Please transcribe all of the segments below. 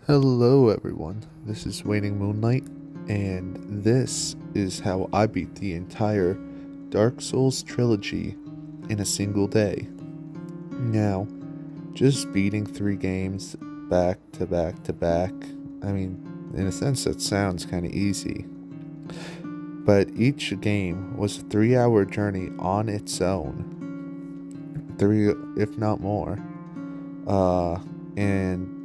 Hello, everyone. This is Waning Moonlight, and this is how I beat the entire Dark Souls trilogy in a single day. Now, just beating 3 games back to back to back, I mean, in a sense, that sounds kind of easy. But each game was a 3 hour journey on its own, three, if not more. And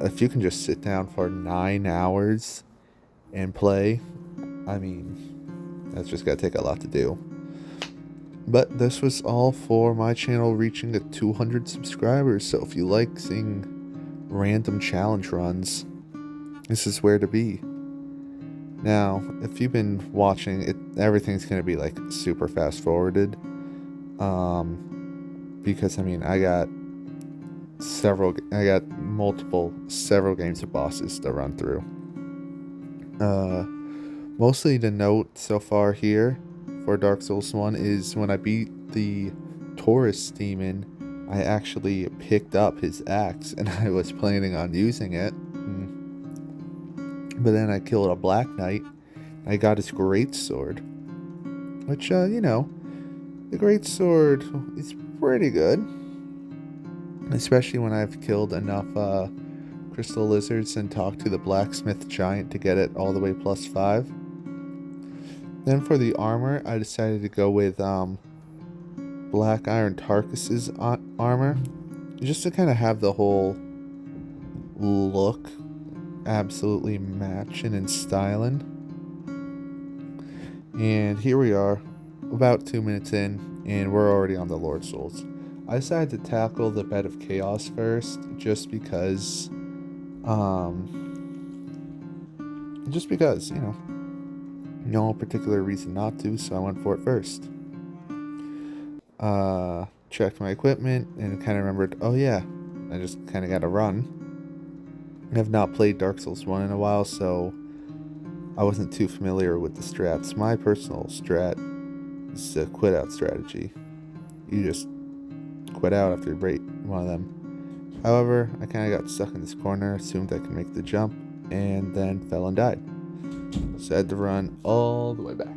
if you can just sit down for 9 hours and play, I mean, that's just gotta take a lot to do. But this was all for my channel reaching 200 subscribers, so if you like seeing random challenge runs, this is where to be. Now, if you've been watching it, everything's gonna be like super fast forwarded. Because I got several games of bosses to run through. Mostly the note so far here for Dark Souls 1 is when I beat the Taurus demon, I actually picked up his axe and I was planning on using it. But then I killed a Black Knight. I got his great sword, which, the great sword is pretty good. Especially when I've killed enough crystal lizards and talked to the blacksmith giant to get it all the way +5. Then for the armor, I decided to go with Black Iron Tarkus's armor, just to kind of have the whole look absolutely matching and styling. And here we are, about 2 minutes in, and we're already on the Lord Souls. I decided to tackle the Bed of Chaos first, just because, no particular reason not to, so I went for it first. Checked my equipment and kind of remembered, oh yeah, I just kind of got to run. I have not played Dark Souls 1 in a while, so I wasn't too familiar with the strats. My personal strat is the quit out strategy. You just quit out after you break one of them. However, I kind of got stuck in this corner, assumed I could make the jump, and then fell and died. So I had to run all the way back.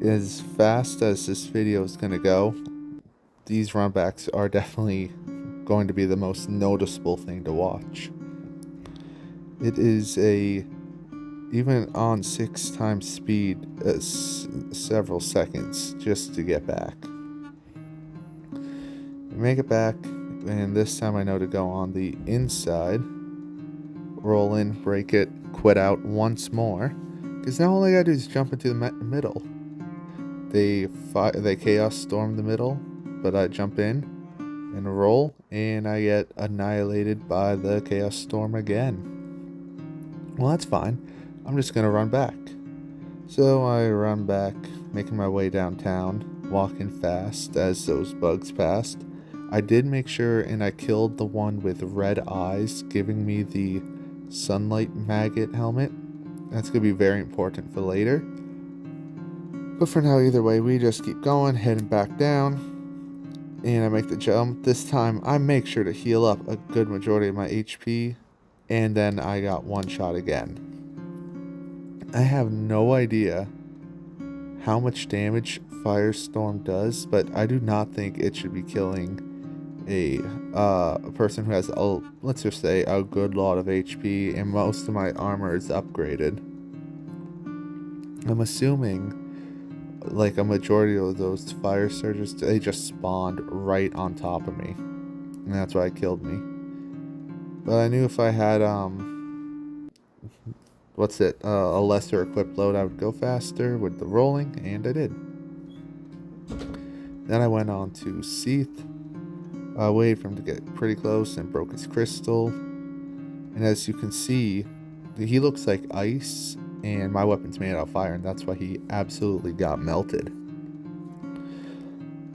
As fast as this video is going to go, these runbacks are definitely going to be the most noticeable thing to watch. It is even on 6 times speed, several seconds just to get back. Make it back, and this time I know to go on the inside, roll in, break it, quit out once more, because now all I gotta do is jump into the middle. They chaos storm the middle, but I jump in and roll, and I get annihilated by the chaos storm again. Well, that's fine. I'm just gonna run back. So I run back, making my way downtown, walking fast as those bugs passed. I did make sure and I killed the one with red eyes, giving me the sunlight maggot helmet. That's going to be very important for later. But for now, either way, we just keep going, heading back down. And I make the jump. This time, I make sure to heal up a good majority of my HP. And then I got one shot again. I have no idea how much damage Firestorm does, but I do not think it should be killing a person who has, let's just say, a good lot of HP, and most of my armor is upgraded. I'm assuming like a majority of those fire surges, they just spawned right on top of me, and that's why it killed me. But I knew if I had a lesser equipped load, I would go faster with the rolling, and I did. Then I went on to Seath, waited for him to get pretty close, and broke his crystal. And as you can see, he looks like ice, and my weapon's made out of fire, and that's why he absolutely got melted.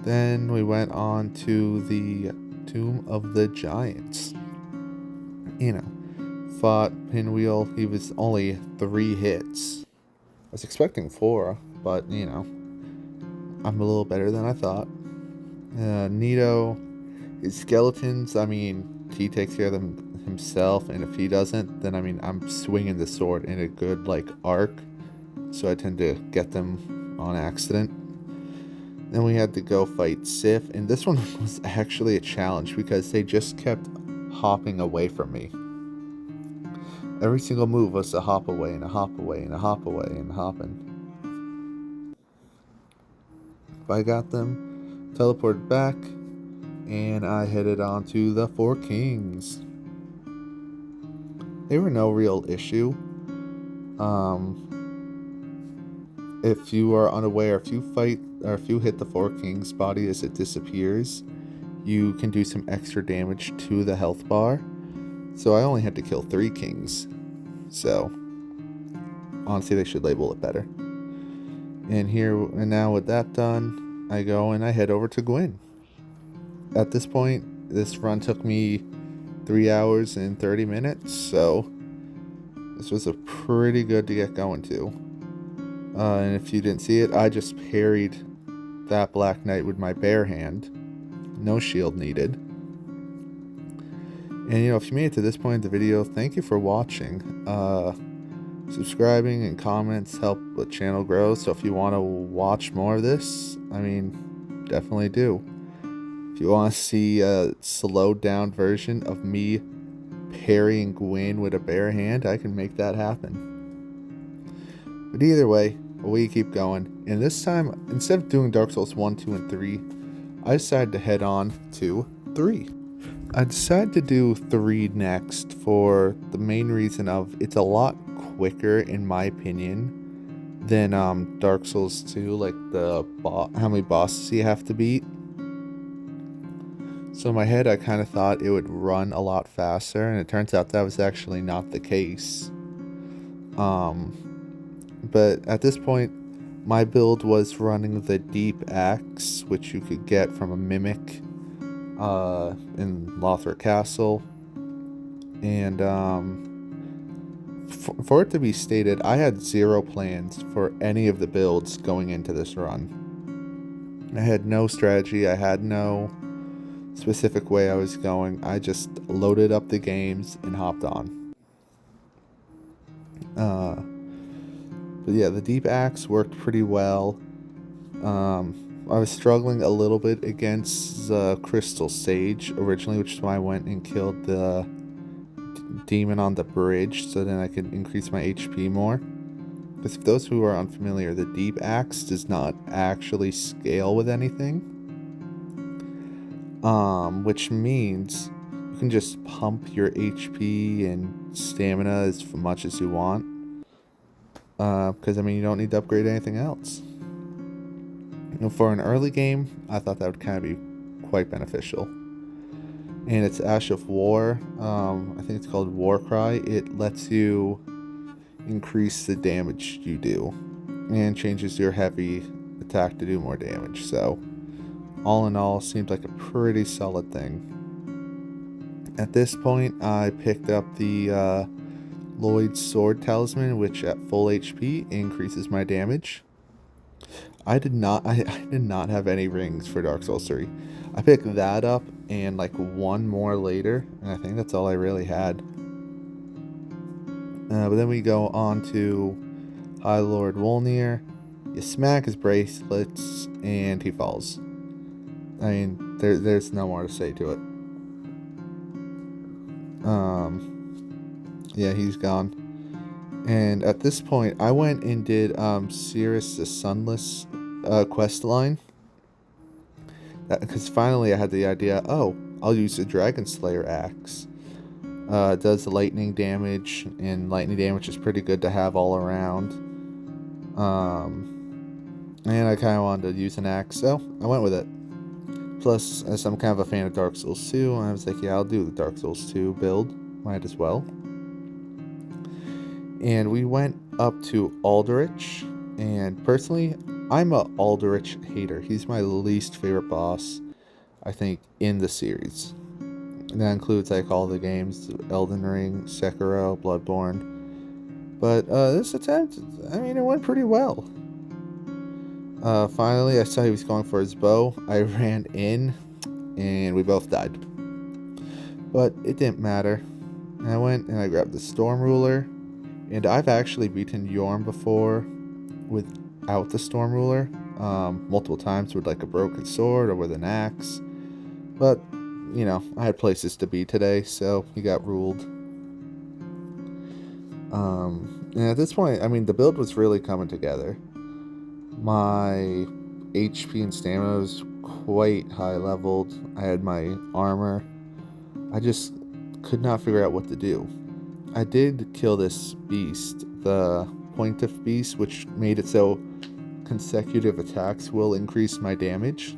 Then we went on to the Tomb of the Giants. Fought Pinwheel. He was only 3 hits. I was expecting 4, but, I'm a little better than I thought. Nito, his skeletons, he takes care of them himself, and if he doesn't, then I mean I'm swinging the sword in a good like arc, so I tend to get them on accident. Then we had to go fight Sif, and this one was actually a challenge because they just kept hopping away from me. Every single move was a hop away and a hop away and a hop away and hopping. But I got them, teleported back, and I headed on to the Four Kings. They were no real issue. If you are unaware, if you hit the Four Kings body as it disappears, you can do some extra damage to the health bar. So I only had to kill 3 kings. So honestly, they should label it better. And now with that done, I go and I head over to Gwyn. At this point, this run took me 3 hours and 30 minutes, so this was a pretty good to get going to. And if you didn't see it, I just parried that Black Knight with my bare hand. No shield needed. And if you made it to this point in the video, thank you for watching. Subscribing and comments help the channel grow, so if you want to watch more of this, I mean, definitely do. If you want to see a slowed down version of me parrying Gwyn with a bare hand, I can make that happen. But either way, we keep going. And this time, instead of doing Dark Souls 1, 2, and 3, I decided to head on to 3. I decided to do 3 next for the main reason of it's a lot quicker, in my opinion, than Dark Souls 2, like how many bosses you have to beat. So in my head, I kind of thought it would run a lot faster, and it turns out that was actually not the case. But at this point, my build was running the Deep Axe, which you could get from a Mimic in Lothric Castle. And for it to be stated, I had 0 plans for any of the builds going into this run. I had no strategy, I had no specific way I was going. I just loaded up the games and hopped on. But yeah, the Deep Axe worked pretty well. I was struggling a little bit against the Crystal Sage originally, which is why I went and killed the demon on the bridge, so then I could increase my HP more. Because for those who are unfamiliar, the Deep Axe does not actually scale with anything. Which means you can just pump your HP and stamina as much as you want. Because I mean, you don't need to upgrade anything else. For an early game, I thought that would kind of be quite beneficial. And it's Ash of War. I think it's called Warcry. It lets you increase the damage you do and changes your heavy attack to do more damage. So all in all, seems like a pretty solid thing. At this point, I picked up the Lloyd's Sword Talisman, which at full HP increases my damage. I did not have any rings for Dark Souls 3. I picked that up and like 1 more later, and I think that's all I really had. But then we go on to High Lord Wolnir. You smack his bracelets and he falls. I mean, there's no more to say to it. Yeah, he's gone. And at this point, I went and did Cirrus the Sunless quest line. Because finally I had the idea, oh, I'll use the Dragon Slayer axe. It does lightning damage, and lightning damage is pretty good to have all around. And I kind of wanted to use an axe, so I went with it. Plus, as I'm kind of a fan of Dark Souls 2, I was like, yeah, I'll do the Dark Souls 2 build. Might as well. And we went up to Aldrich, and personally, I'm a Aldrich hater. He's my least favorite boss, I think, in the series. And that includes like all the games, Elden Ring, Sekiro, Bloodborne. But this attempt, I mean, it went pretty well. Finally, I saw he was going for his bow. I ran in, and we both died. But it didn't matter. And I went and I grabbed the Storm Ruler. And I've actually beaten Yorm before without the Storm Ruler. Multiple times with like a broken sword or with an axe. But, I had places to be today, so he got ruled. And at this point, the build was really coming together. My HP and stamina was quite high leveled. I had my armor. I just could not figure out what to do. I did kill this beast, the Pointiff beast, which made it so consecutive attacks will increase my damage.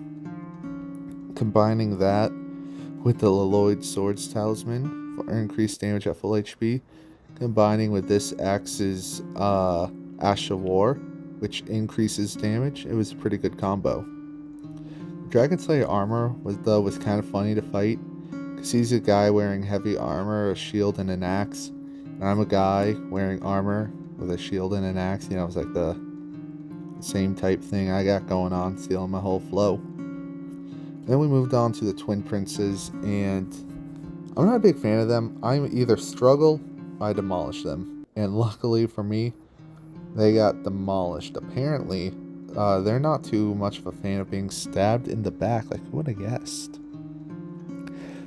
Combining that with the Lloyd Swords Talisman for increased damage at full HP, combining with this axe's Ash of War, which increases damage, it was a pretty good combo. Dragon Slayer armor was kind of funny to fight, because he's a guy wearing heavy armor, a shield, and an axe. And I'm a guy wearing armor with a shield and an axe. It's like the same type thing I got going on, stealing my whole flow. Then we moved on to the Twin Princes, and I'm not a big fan of them. I either struggle or I demolish them. And luckily for me, they got demolished. Apparently, they're not too much of a fan of being stabbed in the back, like who would have guessed?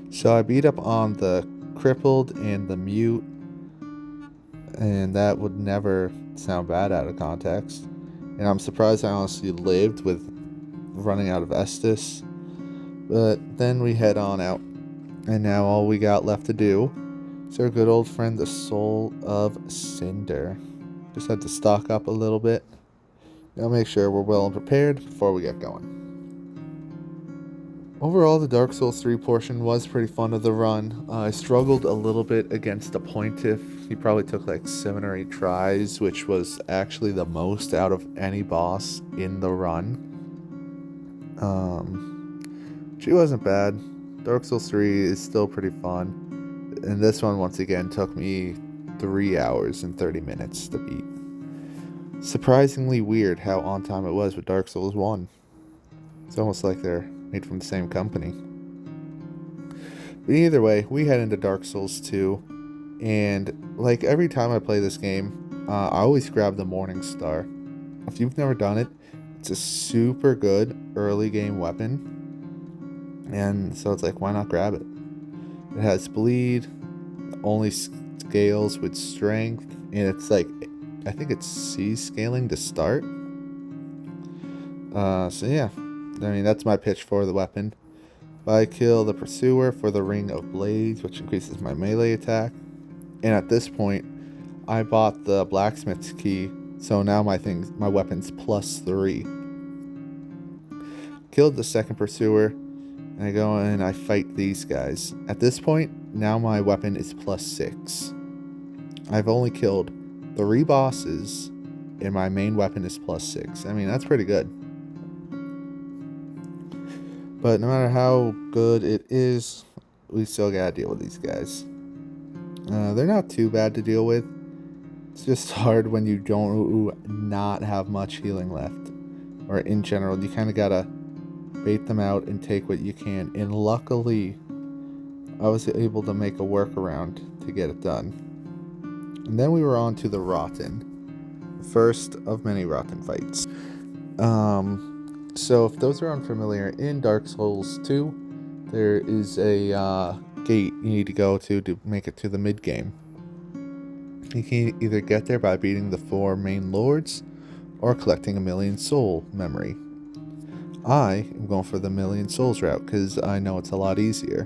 So I beat up on the crippled and the mute, and that would never sound bad out of context. And I'm surprised I honestly lived with running out of Estus. But then we head on out, and now all we got left to do is our good old friend, the Soul of Cinder. Just had to stock up a little bit. Now make sure we're well and prepared before we get going. Overall, the Dark Souls 3 portion was pretty fun of the run. I struggled a little bit against the Pointiff. He probably took like 7 or 8 tries, which was actually the most out of any boss in the run. She wasn't bad. Dark Souls 3 is still pretty fun. And this one, once again, took me 3 hours and 30 minutes to beat. Surprisingly weird how on time it was with Dark Souls 1. It's almost like they're made from the same company. But either way, we head into Dark Souls 2, and like every time I play this game, I always grab the Morning Star. If you've never done it, it's a super good early game weapon, and so it's like, why not grab it? It has bleed, only scales with strength, and it's like, I think it's C scaling to start. So yeah, that's my pitch for the weapon. I kill the Pursuer for the Ring of Blades, which increases my melee attack. And at this point, I bought the Blacksmith's Key, so now my weapon's +3. Killed the second Pursuer, and I go and I fight these guys. At this point, now my weapon is +6. I've only killed 3 bosses, and my main weapon is +6. That's pretty good. But no matter how good it is, we still gotta deal with these guys. They're not too bad to deal with. It's just hard when you don't not have much healing left. Or in general, you kind of gotta bait them out and take what you can. And luckily, I was able to make a workaround to get it done. And then we were on to the Rotten. The first of many Rotten fights. So if those are unfamiliar, in Dark Souls 2, there is a gate you need to go to make it to the mid-game. You can either get there by beating the 4 main lords, or collecting 1,000,000 soul memory. I am going for the 1,000,000 souls route, because I know it's a lot easier.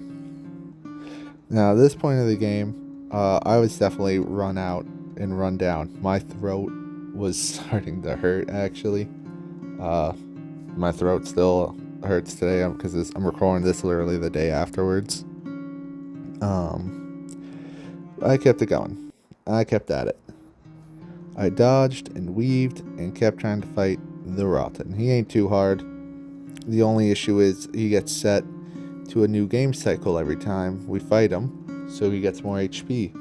Now at this point of the game, I was definitely run out and run down. My throat was starting to hurt, actually. My throat still hurts today because I'm recording this literally the day afterwards. I kept it going. I kept at it. I dodged and weaved and kept trying to fight the Rotten. He ain't too hard. The only issue is he gets set to a new game cycle every time we fight him, so he gets more HP.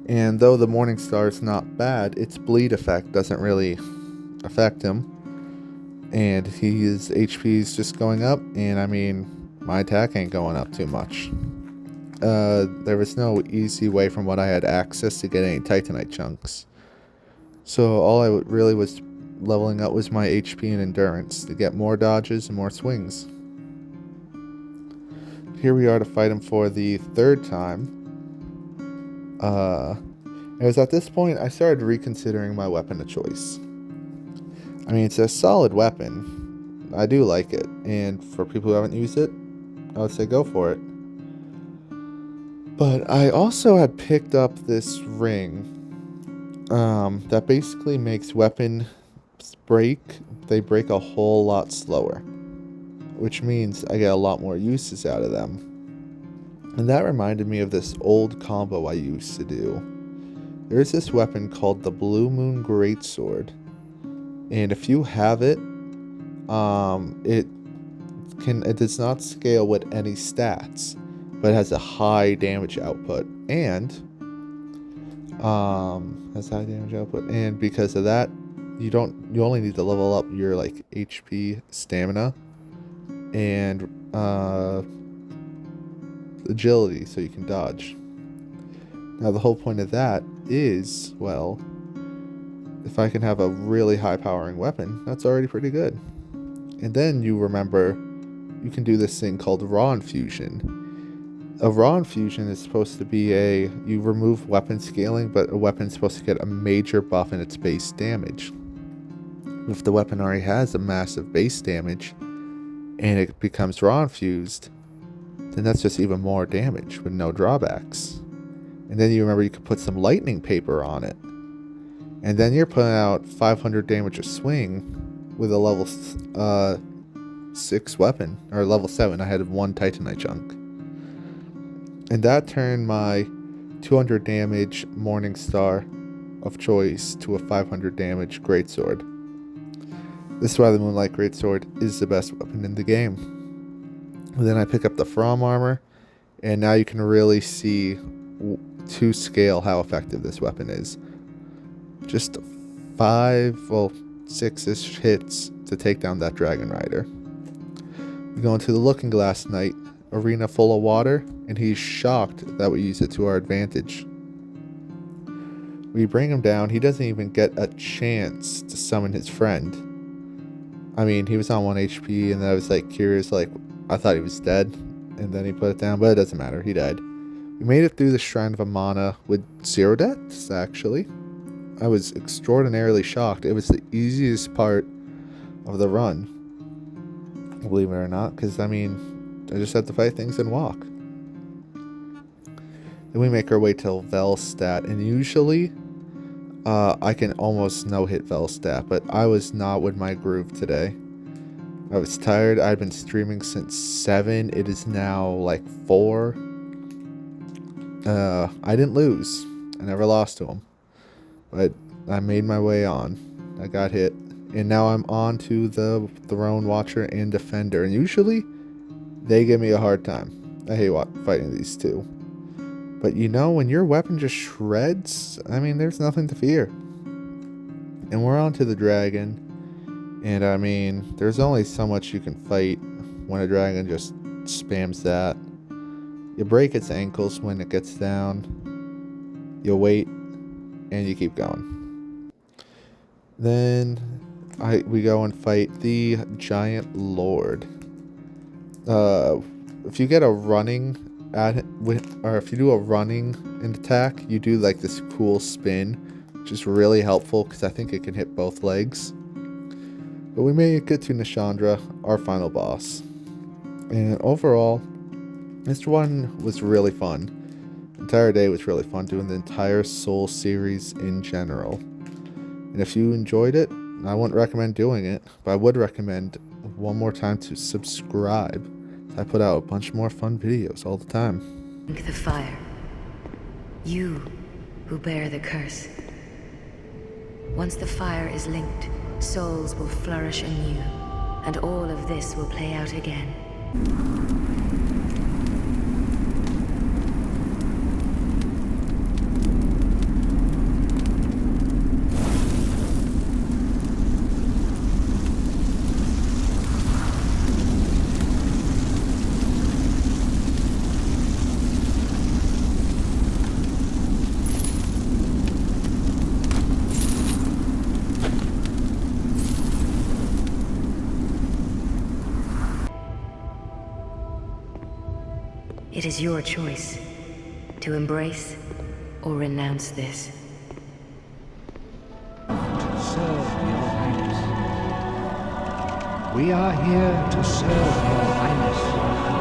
And though the Morning Star is not bad, its bleed effect doesn't really affect him. And his HP is just going up, and my attack ain't going up too much. There was no easy way from what I had access to get any Titanite chunks. So all I really was leveling up was my HP and endurance to get more dodges and more swings. Here we are to fight him for the third time. It was at this point I started reconsidering my weapon of choice. I mean, it's a solid weapon. I do like it, and for people who haven't used it, I would say go for it. But I also had picked up this ring that basically makes weapons break a whole lot slower, which means I get a lot more uses out of them. And that reminded me of this old combo I used to do. There's this weapon called the Blue Moon Greatsword, and if you have it, it does not scale with any stats, but it has a high damage output, and and because of that, you only need to level up your like HP, stamina, and agility so you can dodge. Now the whole point of that is, well, if I can have a really high powering weapon, that's already pretty good. And then you remember you can do this thing called Raw Infusion. A Raw Infusion is supposed to be you remove weapon scaling, but a weapon's supposed to get a major buff in its base damage. If the weapon already has a massive base damage and it becomes Raw Infused, then that's just even more damage with no drawbacks. And then you remember you could put some lightning paper on it. And then you're putting out 500 damage a swing with a level 6 weapon. Or level 7, I had 1 Titanite chunk. And that turned my 200 damage Morningstar of choice to a 500 damage Greatsword. This is why the Moonlight Greatsword is the best weapon in the game. And then I pick up the From armor, and now you can really see to scale how effective this weapon is. Just 6-ish hits to take down that Dragon Rider. We go into the Looking Glass Knight, arena full of water, and he's shocked that we use it to our advantage. We bring him down, he doesn't even get a chance to summon his friend. I mean, he was on 1 HP, and then I was like curious, like I thought he was dead, and then he put it down, but it doesn't matter, he died. We made it through the Shrine of Amana with 0 deaths, actually. I was extraordinarily shocked. It was the easiest part of the run, believe it or not, because, I mean, I just had to fight things and walk. Then we make our way to Velstadt, and usually I can almost no-hit Velstadt, but I was not with my groove today. I was tired. I'd been streaming since 7. It is now like 4. I didn't lose. I never lost to him. But I made my way on. I got hit. And now I'm on to the Throne Watcher and Defender. And usually, they give me a hard time. I hate fighting these two. But you know, when your weapon just shreds, I mean, there's nothing to fear. And we're on to the dragon. And I mean, there's only so much you can fight when a dragon just spams that. You break its ankles when it gets down. You wait, and you keep going. Then we go and fight the Giant Lord. If you get a running if you do a running attack, you do like this cool spin, which is really helpful because I think it can hit both legs. But we made it good to Nashandra, our final boss. And overall, this one was really fun. The entire day was really fun, doing the entire Soul series in general. And if you enjoyed it, I wouldn't recommend doing it, but I would recommend one more time to subscribe. I put out a bunch more fun videos all the time. Link the fire. You who bear the curse. Once the fire is linked, souls will flourish anew, and all of this will play out again. It is your choice to embrace or renounce this. To serve your highness. We are here to serve your highness.